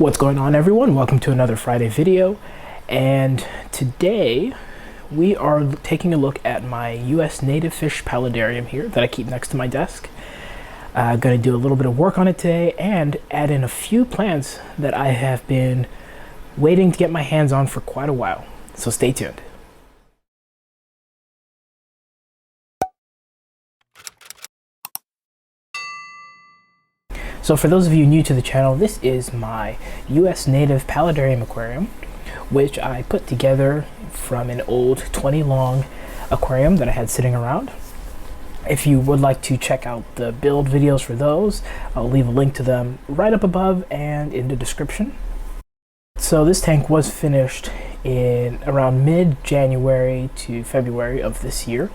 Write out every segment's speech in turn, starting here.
What's going on, everyone? Welcome to another Friday video, and today we are taking a look at my US Native Fish Paludarium here that I keep next to my desk. I'm going to do a little bit of work on it today and add in a few plants that I have been waiting to get my hands on for quite a while, so stay tuned. So for those of you new to the channel, this is my US Native Paludarium aquarium, which I put together from an old 20 long aquarium that I had sitting around. If you would like to check out the build videos for those, I'll leave a link to them right up above and in the description. So this tank was finished in around mid-January to February of this year.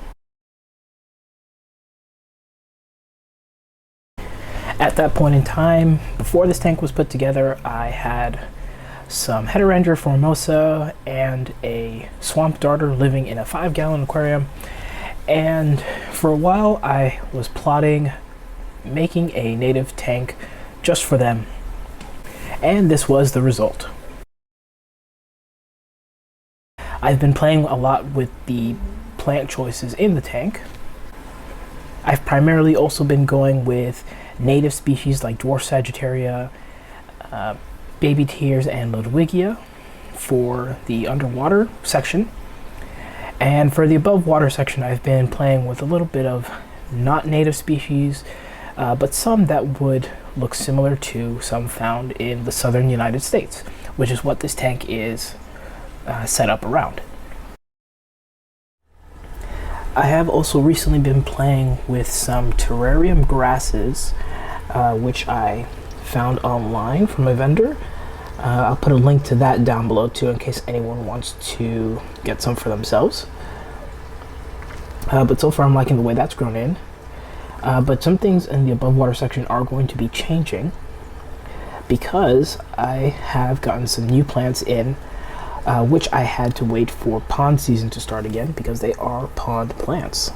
At that point in time, before this tank was put together, I had some Heterandra formosa and a swamp darter living in a 5-gallon aquarium. And for a while, I was plotting making a native tank just for them. And this was the result. I've been playing a lot with the plant choices in the tank. I've primarily also been going with native species like dwarf Sagittaria, baby tears, and Ludwigia for the underwater section. And for the above water section, I've been playing with a little bit of not native species, but some that would look similar to some found in the southern United States, which is what this tank is set up around. I have also recently been playing with some Terrarium grasses, which I found online from a vendor. I'll put a link to that down below too in case anyone wants to get some for themselves. But so far I'm liking the way that's grown in. But some things in the above water section are going to be changing because I have gotten some new plants in, which I had to wait for pond season to start again because they are pond plants.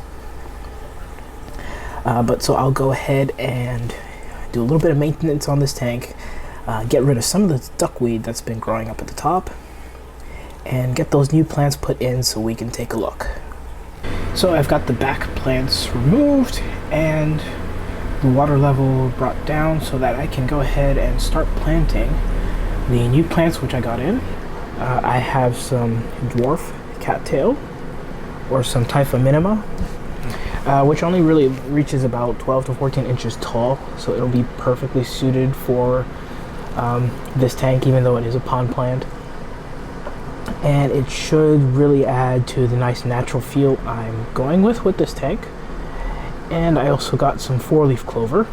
But so I'll go ahead and do a little bit of maintenance on this tank, get rid of some of the duckweed that's been growing up at the top, and get those new plants put in so we can take a look. So I've got the back plants removed and the water level brought down so that I can go ahead and start planting the new plants which I got in. I have some dwarf cattail or some Typha minima, which only really reaches about 12 to 14 inches tall, so it'll be perfectly suited for this tank, even though it is a pond plant. And it should really add to the nice natural feel I'm going with this tank. And I also got some 4-leaf clover,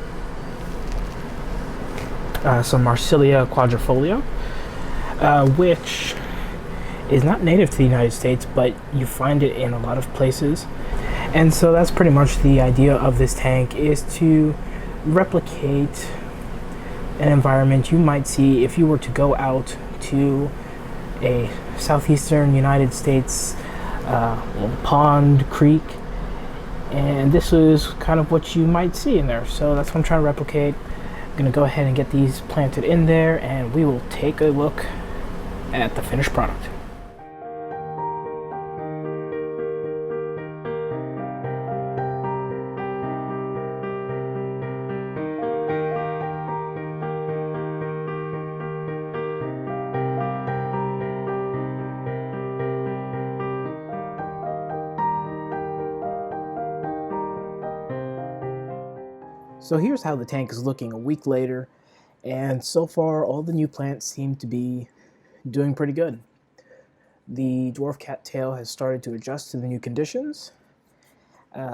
some Marsilia quadrifolia, which is not native to the United States, but you find it in a lot of places. And so that's pretty much the idea of this tank, is to replicate an environment you might see if you were to go out to a southeastern United States pond, creek, and this is kind of what you might see in there. So that's what I'm trying to replicate. I'm going to go ahead and get these planted in there, and we will take a look at the finished product. So here's how the tank is looking a week later, and so far all the new plants seem to be doing pretty good. The dwarf cattail has started to adjust to the new conditions.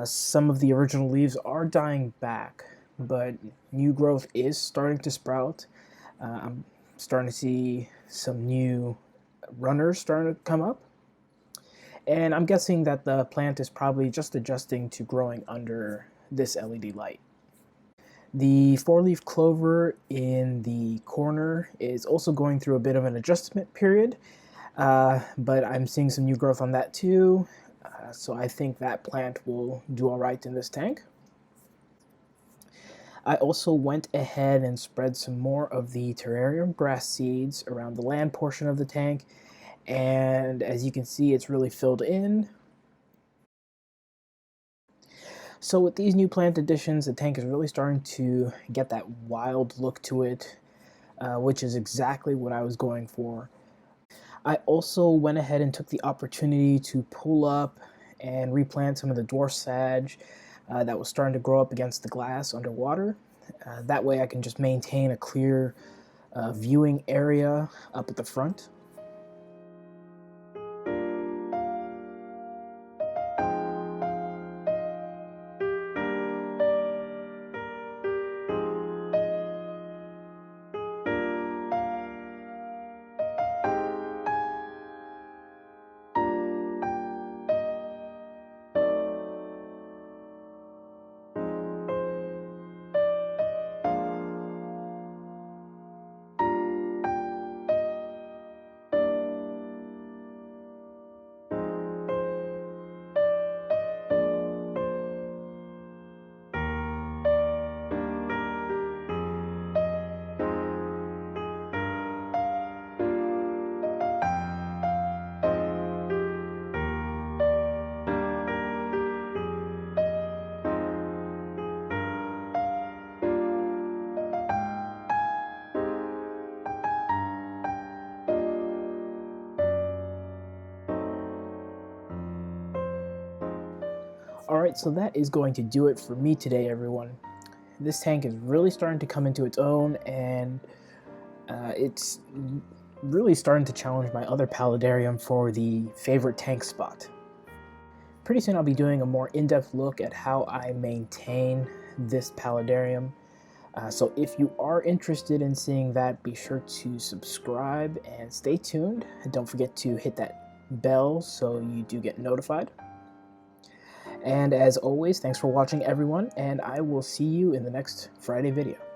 Some of the original leaves are dying back, but new growth is starting to sprout. I'm starting to see some new runners starting to come up, and I'm guessing that the plant is probably just adjusting to growing under this LED light. The 4-leaf clover in the corner is also going through a bit of an adjustment period, but I'm seeing some new growth on that too, so I think that plant will do all right in this tank. I also went ahead and spread some more of the Terrarium Grass seeds around the land portion of the tank, and as you can see, it's really filled in. So with these new plant additions, the tank is really starting to get that wild look to it, which is exactly what I was going for. I also went ahead and took the opportunity to pull up and replant some of the dwarf sage that was starting to grow up against the glass underwater. That way I can just maintain a clear viewing area up at the front. Alright, so that is going to do it for me today, everyone. This tank is really starting to come into its own, and it's really starting to challenge my other paludarium for the favorite tank spot. Pretty soon I'll be doing a more in-depth look at how I maintain this paludarium. So if you are interested in seeing that, be sure to subscribe and stay tuned. And don't forget to hit that bell so you do get notified. And as always, thanks for watching, everyone, and I will see you in the next Friday video.